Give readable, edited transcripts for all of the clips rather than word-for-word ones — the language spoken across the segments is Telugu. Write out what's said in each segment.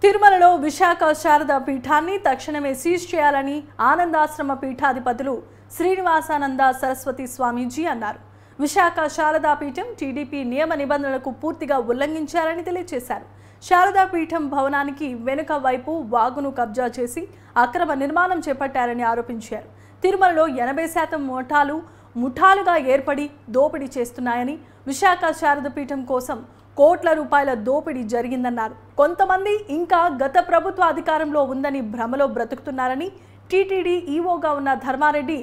తిరుమలలో విశాఖ శారదా పీఠాన్ని తక్షణమే సీజ్ చేయాలని ఆనందాశ్రమ పీఠాధిపతులు శ్రీనివాసానంద సరస్వతి స్వామీజీ అన్నారు. విశాఖ శారదా పీఠం టీడీపీ నియమ నిబంధనలకు పూర్తిగా ఉల్లంఘించారని తెలియజేశారు. శారదా పీఠం భవనానికి వెనుక వైపు వాగును కబ్జా చేసి అక్రమ నిర్మాణం చేపట్టారని ఆరోపించారు. తిరుమలలో 80% ముఠాలుగా ఏర్పడి దోపిడీ చేస్తున్నాయని, విశాఖ శారదా పీఠం కోసం కోట్ల రూపాయల దోపిడీ జరిగిందన్నారు. కొంతమంది ఇంకా గత ప్రభుత్వ అధికారంలో ఉందని భ్రమలో బ్రతుకుతున్నారని, టీటీడీ ఈవోగా ఉన్న ధర్మారెడ్డి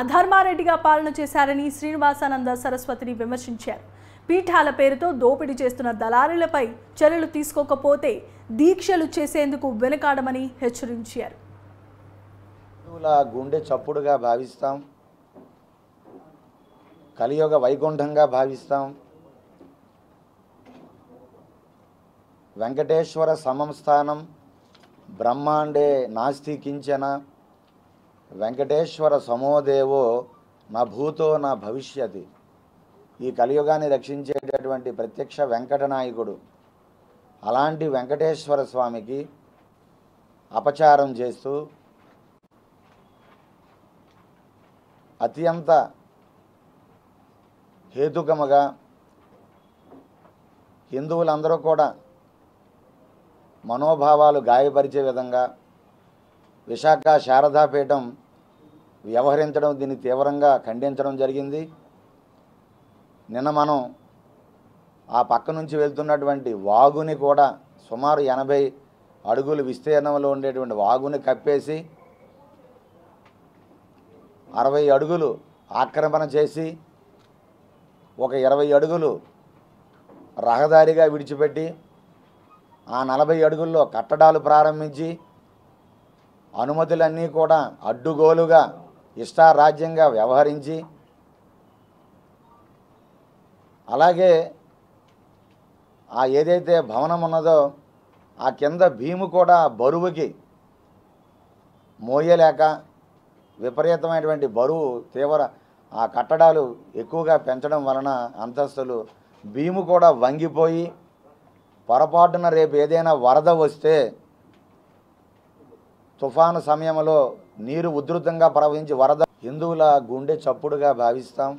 అధర్మారెడ్డిగా పాలన చేశారని శ్రీనివాసానంద సరస్వతిని విమర్శించారు. పీఠాల పేరుతో దోపిడీ చేస్తున్న దళారులపై చర్యలు తీసుకోకపోతే దీక్షలు చేసేందుకు వెనుకాడమని హెచ్చరించారు. గుండె చప్పుడుగా భావిస్తాం, కలియుగ వైకుంఠంగా భావిస్తాం. వెంకటేశ్వర సమం స్థానం బ్రహ్మాండే నాస్తి కించన, వెంకటేశ్వర సమోదేవో నా భూతో నా భవిష్యతి. ఈ కలియుగాన్ని రక్షించేటటువంటి ప్రత్యక్ష వెంకటనాయకుడు. అలాంటి వెంకటేశ్వర స్వామికి అపచారం చేస్తూ అత్యంత హేతుకముగా హిందువులందరూ కూడా మనోభావాలు గాయపరిచే విధంగా విశాఖ శారదాపీఠం వ్యవహరించడం, దీన్ని తీవ్రంగా ఖండించడం జరిగింది. నిన్న మనం ఆ పక్క నుంచి వెళ్తున్నటువంటి వాగుని కూడా సుమారు 80 అడుగులు విస్తీర్ణంలో ఉండేటువంటి వాగుని కప్పేసి 60 అడుగులు ఆక్రమణ చేసి ఒక 20 అడుగులు రహదారిగా విడిచిపెట్టి ఆ 40 అడుగుల్లో కట్టడాలు ప్రారంభించి అనుమతులన్నీ కూడా అడ్డుగోలుగా ఇష్టారాజ్యంగా వ్యవహరించి, అలాగే ఆ ఏదైతే భవనం ఉన్నదో ఆ కింద భీము కూడా బరువుకి మోయలేక విపరీతమైనటువంటి బరువు తీవ్ర ఆ కట్టడాలు ఎక్కువగా పెంచడం వలన అంతస్తులు భీము కూడా వంగిపోయి పొరపాటున రేపు ఏదైనా వరద వస్తే తుఫాను సమయంలో నీరు ఉధృతంగా ప్రవహించి వరద హిందువుల గుండె చప్పుడుగా భావిస్తాం.